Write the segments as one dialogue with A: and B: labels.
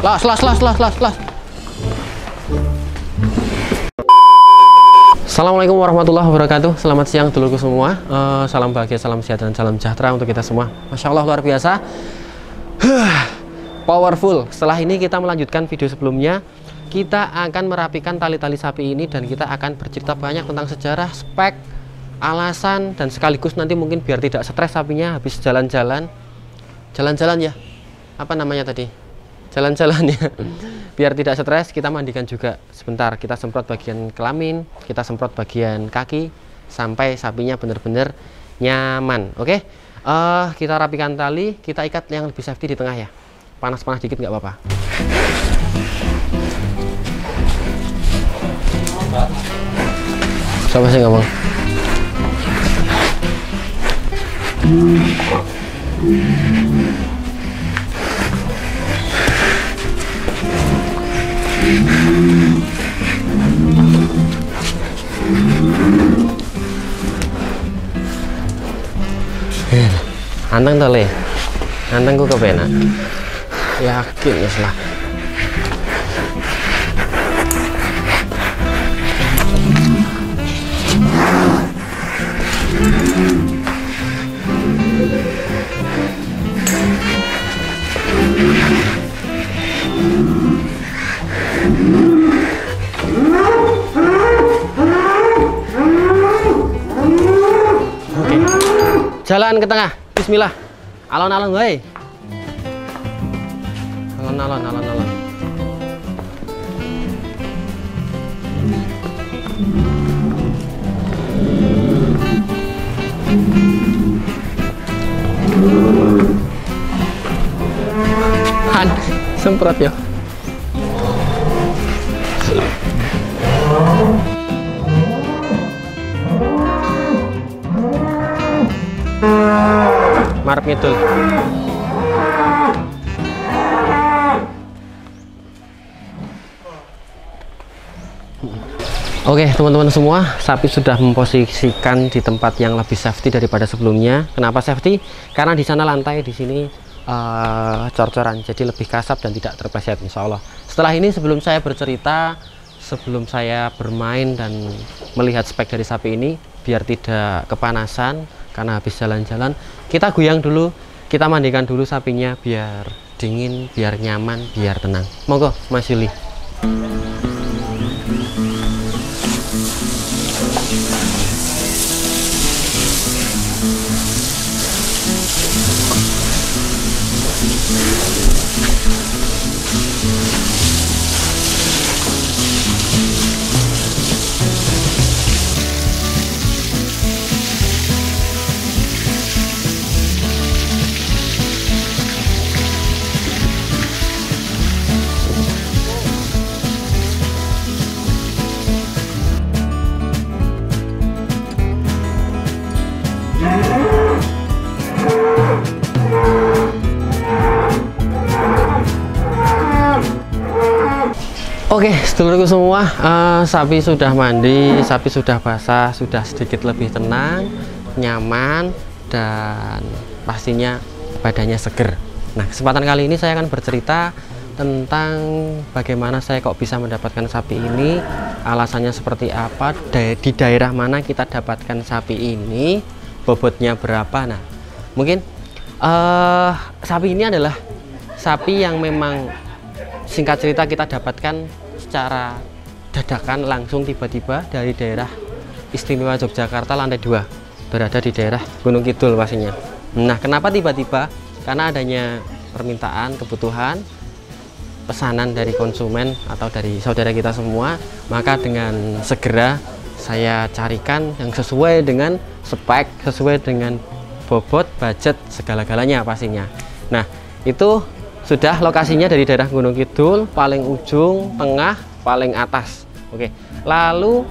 A: Las. Assalamualaikum warahmatullahi wabarakatuh. Selamat siang dulurku semua. Salam bahagia, salam sehat, dan salam sejahtera untuk kita semua. Masya Allah, luar biasa. Powerful. Setelah ini kita melanjutkan video sebelumnya. Kita akan merapikan tali-tali sapi ini dan kita akan bercerita banyak tentang sejarah, spek, alasan, dan sekaligus nanti mungkin biar tidak stres sapinya habis jalan-jalan ya. Apa namanya tadi? Jalan-jalan ya. Biar tidak stres, kita mandikan juga sebentar. Kita semprot bagian kelamin, kita semprot bagian kaki sampai sapinya benar-benar nyaman. Oke. Kita rapikan tali, kita ikat yang lebih safety di tengah ya. Panas-panas dikit nggak apa-apa. Siapa sih ngomong? Anteng tali, anteng ku kepenak. Yakin ya lah. Oke, jalan ke tengah. Bismillah. Alon-alon, woi. Alon-alon. Semprot ya. Marep ngidul. Oke teman-teman semua, sapi sudah memposisikan di tempat yang lebih safety daripada sebelumnya. Kenapa safety? Karena di sana lantai, di sini cor-coran, jadi lebih kasap dan tidak terpleset insya Allah. Setelah ini sebelum saya bercerita, sebelum saya bermain dan melihat spek dari sapi ini, biar tidak kepanasan karena habis jalan-jalan, kita goyang dulu, kita mandikan dulu sapinya biar dingin, biar nyaman, biar tenang. Monggo Mas Yuli. Oke, sedulurku semua, sapi sudah mandi, sapi sudah basah, sudah sedikit lebih tenang, nyaman, dan pastinya badannya seger. Nah, kesempatan kali ini saya akan bercerita tentang bagaimana saya kok bisa mendapatkan sapi ini, alasannya seperti apa, di daerah mana kita dapatkan sapi ini, bobotnya berapa. Nah, mungkin sapi ini adalah sapi yang memang singkat cerita kita dapatkan secara dadakan, langsung tiba-tiba dari daerah istimewa Yogyakarta lantai 2, berada di daerah Gunung Kidul pastinya. Nah, kenapa tiba-tiba? Karena adanya permintaan, kebutuhan, pesanan dari konsumen atau dari saudara kita semua, maka dengan segera saya carikan yang sesuai dengan spek, sesuai dengan bobot, budget, segala-galanya pastinya. Nah, itu sudah lokasinya dari daerah Gunung Kidul, paling ujung, tengah, paling atas. Oke. Lalu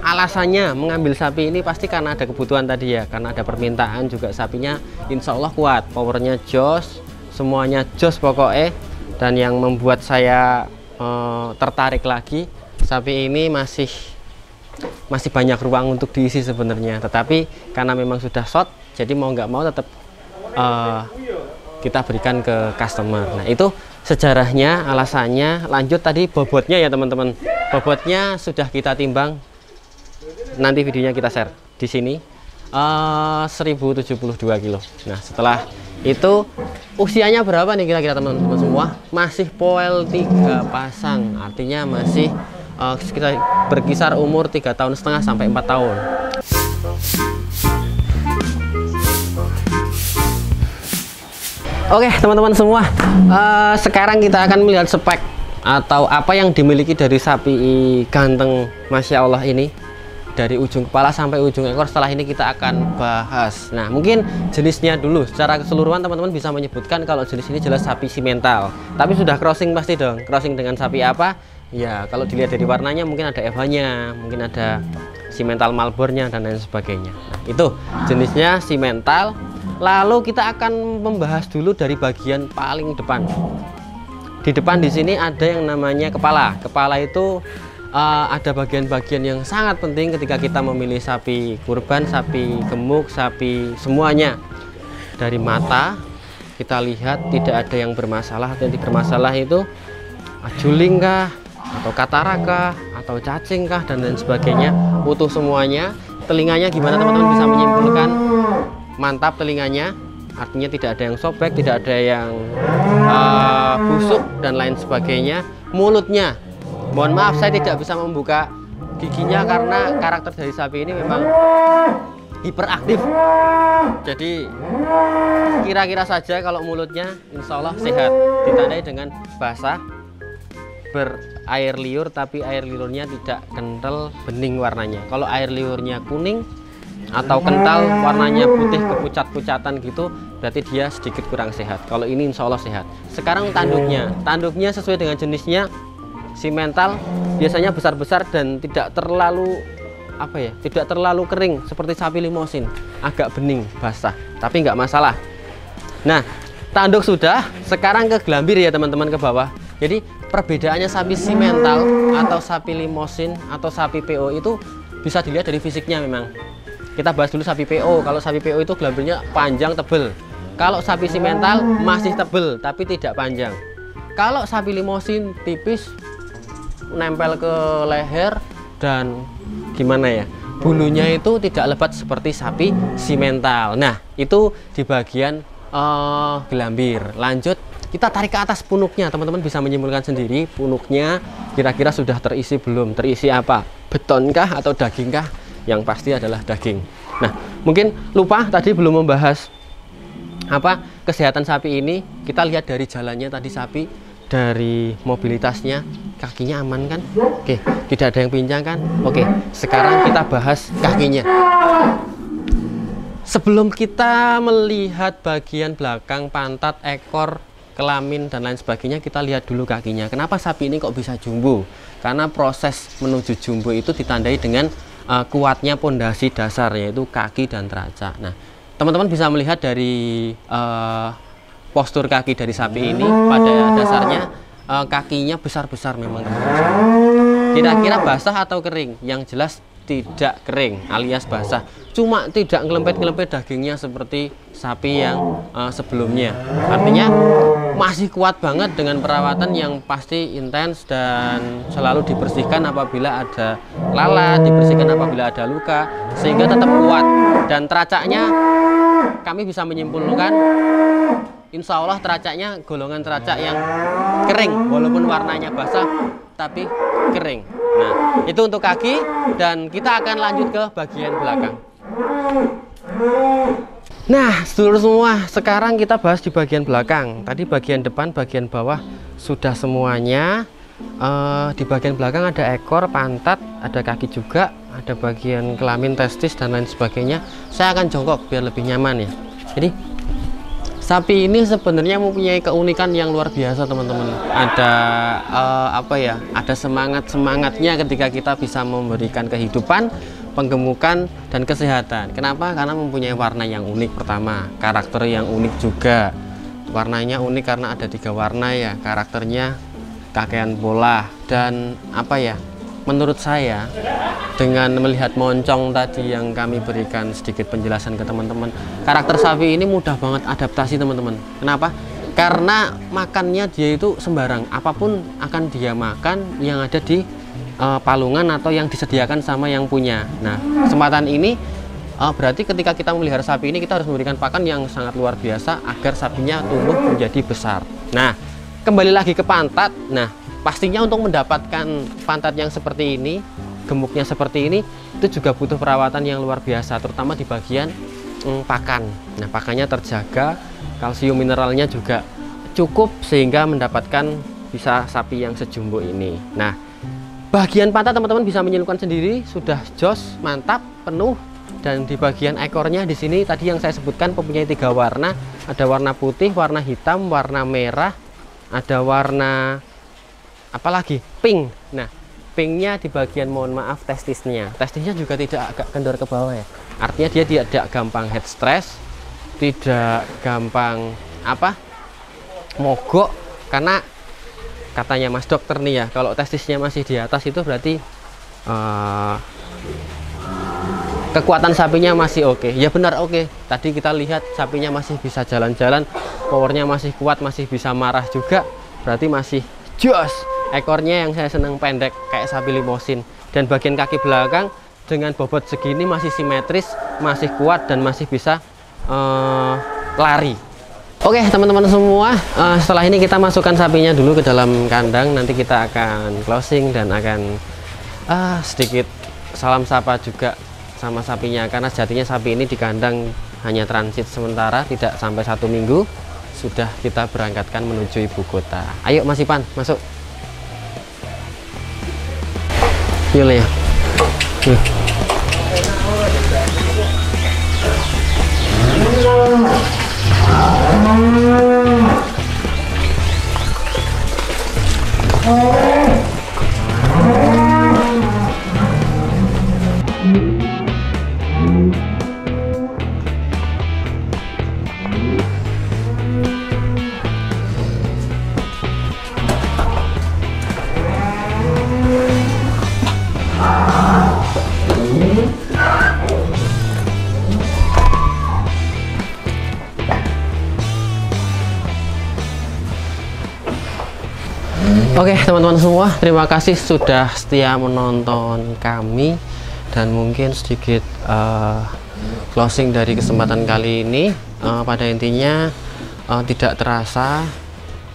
A: alasannya mengambil sapi ini pasti karena ada kebutuhan tadi ya, karena ada permintaan juga. Sapinya insya Allah kuat, powernya jos, semuanya jos pokoknya. Dan yang membuat saya tertarik lagi, sapi ini masih banyak ruang untuk diisi sebenarnya. Tetapi karena memang sudah short, jadi mau nggak mau tetap kita berikan ke customer. Nah, itu sejarahnya, alasannya. Lanjut tadi bobotnya ya teman-teman. Bobotnya sudah kita timbang, nanti videonya kita share di sini. 1072 kilo. Nah, setelah itu usianya berapa nih kira-kira teman-teman semua? Masih poel 3 pasang, artinya masih sekitar berkisar umur 3,5 tahun sampai 4 tahun. Oke teman-teman semua, sekarang kita akan melihat spek atau apa yang dimiliki dari sapi ganteng Masya Allah ini, dari ujung kepala sampai ujung ekor. Setelah ini kita akan bahas. Nah, mungkin jenisnya dulu. Secara keseluruhan teman-teman bisa menyebutkan kalau jenis ini jelas sapi simental. Tapi sudah crossing pasti dong. Crossing dengan sapi apa? Ya, kalau dilihat dari warnanya mungkin ada FH-nya, mungkin ada simental Malbornya dan lain sebagainya. Nah, itu jenisnya simental. Lalu kita akan membahas dulu dari bagian paling depan. Di depan di sini ada yang namanya kepala. Kepala itu ada bagian-bagian yang sangat penting ketika kita memilih sapi kurban, sapi gemuk, sapi semuanya. Dari mata kita lihat tidak ada yang bermasalah. Atau yang bermasalah itu juling kah, atau katarak kah, atau cacing kah, dan lain sebagainya. Utuh semuanya. Telinganya gimana teman-teman bisa menyimpulkan? Mantap telinganya, artinya tidak ada yang sobek, tidak ada yang busuk dan lain sebagainya. Mulutnya, mohon maaf saya tidak bisa membuka giginya karena karakter dari sapi ini memang hiperaktif. Jadi kira-kira saja kalau mulutnya insya Allah sehat, ditandai dengan basah, berair liur, tapi air liurnya tidak kental bening warnanya. Kalau air liurnya kuning atau kental warnanya putih kepucat-pucatan gitu, berarti dia sedikit kurang sehat. Kalau ini insya Allah sehat. Sekarang tanduknya sesuai dengan jenisnya simental, biasanya besar-besar dan tidak terlalu tidak terlalu kering seperti sapi limosin, agak bening basah, tapi nggak masalah. Nah, tanduk sudah, sekarang ke gelambir ya teman-teman, ke bawah. Jadi perbedaannya sapi simental atau sapi limosin atau sapi PO itu bisa dilihat dari fisiknya. Memang kita bahas dulu sapi PO. Kalau sapi PO itu gelambirnya panjang tebel. Kalau sapi simental masih tebel tapi tidak panjang. Kalau sapi limosin tipis, nempel ke leher, dan gimana ya, bulunya itu tidak lebat seperti sapi simental. Nah, itu di bagian gelambir. Lanjut, kita tarik ke atas punuknya. Teman-teman bisa menyimpulkan sendiri punuknya kira-kira sudah terisi belum. Terisi apa? Betonkah atau dagingkah? Yang pasti adalah daging. Nah, mungkin lupa tadi belum membahas kesehatan sapi ini. Kita lihat dari jalannya tadi sapi, dari mobilitasnya, kakinya aman kan? Oke, tidak ada yang pincang kan? Oke, sekarang kita bahas kakinya. Sebelum kita melihat bagian belakang, pantat, ekor, kelamin dan lain sebagainya, kita lihat dulu kakinya. Kenapa sapi ini kok bisa jumbo? Karena proses menuju jumbo itu ditandai dengan kuatnya pondasi dasar, yaitu kaki dan teracak. Nah, teman-teman bisa melihat dari postur kaki dari sapi ini, pada dasarnya kakinya besar-besar memang. Kira-kira basah atau kering? Yang jelas tidak kering alias basah, cuma tidak ngelempet-ngelempet dagingnya seperti sapi yang sebelumnya. Artinya masih kuat banget dengan perawatan yang pasti intens dan selalu dibersihkan apabila ada lalat, dibersihkan apabila ada luka, sehingga tetap kuat. Dan teracaknya kami bisa menyimpulkan insya Allah teracaknya golongan teracak yang kering, walaupun warnanya basah tapi kering. Nah, itu untuk kaki, dan kita akan lanjut ke bagian belakang. Nah, seluruh semua, sekarang kita bahas di bagian belakang. Tadi bagian depan, bagian bawah sudah semuanya. Di bagian belakang ada ekor, pantat, ada kaki juga, ada bagian kelamin, testis dan lain sebagainya. Saya akan jongkok biar lebih nyaman ya. Jadi sapi ini sebenarnya mempunyai keunikan yang luar biasa teman-teman. Ada ada semangatnya ketika kita bisa memberikan kehidupan, penggemukan dan kesehatan. Kenapa? Karena mempunyai warna yang unik. Pertama, karakter yang unik juga. Warnanya unik karena ada 3 warna ya. Karakternya kakean pola dan menurut saya dengan melihat moncong tadi yang kami berikan sedikit penjelasan ke teman-teman, karakter sapi ini mudah banget adaptasi teman-teman. Kenapa? Karena makannya dia itu sembarang, apapun akan dia makan yang ada di palungan atau yang disediakan sama yang punya. Nah, kesempatan ini berarti ketika kita memelihara sapi ini kita harus memberikan pakan yang sangat luar biasa agar sapinya tumbuh menjadi besar. Nah, kembali lagi ke pantat. Nah, pastinya untuk mendapatkan pantat yang seperti ini, gemuknya seperti ini, itu juga butuh perawatan yang luar biasa, terutama di bagian pakan. Nah, pakannya terjaga, kalsium mineralnya juga cukup sehingga mendapatkan bisa sapi yang sejumbo ini. Nah, bagian pantat teman-teman bisa menyilukan sendiri, sudah jos, mantap, penuh. Dan di bagian ekornya di sini tadi yang saya sebutkan mempunyai 3 warna, ada warna putih, warna hitam, warna merah, ada warna apa lagi? Pink. Nah, pinknya di bagian, mohon maaf, testisnya. Testisnya juga tidak agak kendor ke bawah ya. Artinya dia tidak gampang head stress, tidak gampang mogok, karena katanya Mas Dokter nih ya, kalau testisnya masih di atas itu berarti kekuatan sapinya masih oke. Ya benar, oke. Tadi kita lihat sapinya masih bisa jalan-jalan, powernya masih kuat, masih bisa marah juga, berarti masih jos. Ekornya yang saya senang pendek kayak sapi limosin, dan bagian kaki belakang dengan bobot segini masih simetris, masih kuat, dan masih bisa lari. Oke teman-teman semua, setelah ini kita masukkan sapinya dulu ke dalam kandang. Nanti kita akan closing dan akan sedikit salam sapa juga sama sapinya, karena sejatinya sapi ini di kandang hanya transit sementara, tidak sampai 1 minggu sudah kita berangkatkan menuju ibu kota. Ayo Mas Ipan, masuk. Yuk ya. Oke teman-teman semua, terima kasih sudah setia menonton kami, dan mungkin sedikit closing dari kesempatan kali ini. Pada intinya tidak terasa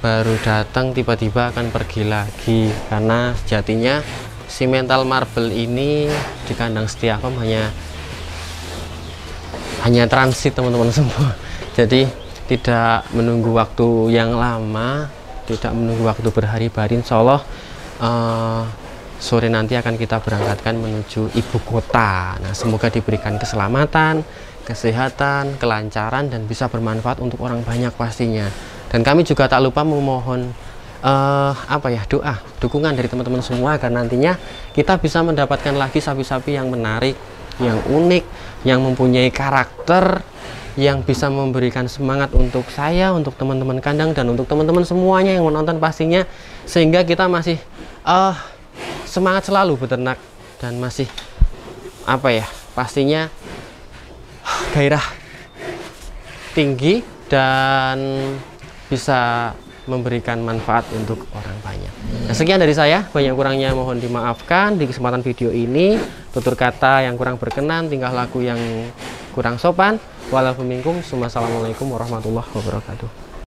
A: baru datang tiba-tiba akan pergi lagi, karena sejatinya si mental marble ini di kandang Setiakom hanya transit teman-teman semua. Jadi tidak menunggu waktu yang lama, tidak menunggu waktu berhari-hari. Insya Allah sore nanti akan kita berangkatkan menuju ibu kota. Nah, semoga diberikan keselamatan, kesehatan, kelancaran, dan bisa bermanfaat untuk orang banyak pastinya. Dan kami juga tak lupa memohon doa, dukungan dari teman-teman semua agar nantinya kita bisa mendapatkan lagi sapi-sapi yang menarik, yang unik, yang mempunyai karakter, yang bisa memberikan semangat untuk saya, untuk teman-teman kandang, dan untuk teman-teman semuanya yang menonton pastinya, sehingga kita masih semangat selalu beternak, dan masih pastinya gairah tinggi dan bisa memberikan manfaat untuk orang banyak. Nah, sekian dari saya, banyak kurangnya mohon dimaafkan di kesempatan video ini. Tutur kata yang kurang berkenan, tingkah laku yang kurang sopan. Wassalamualaikum warahmatullahi wabarakatuh.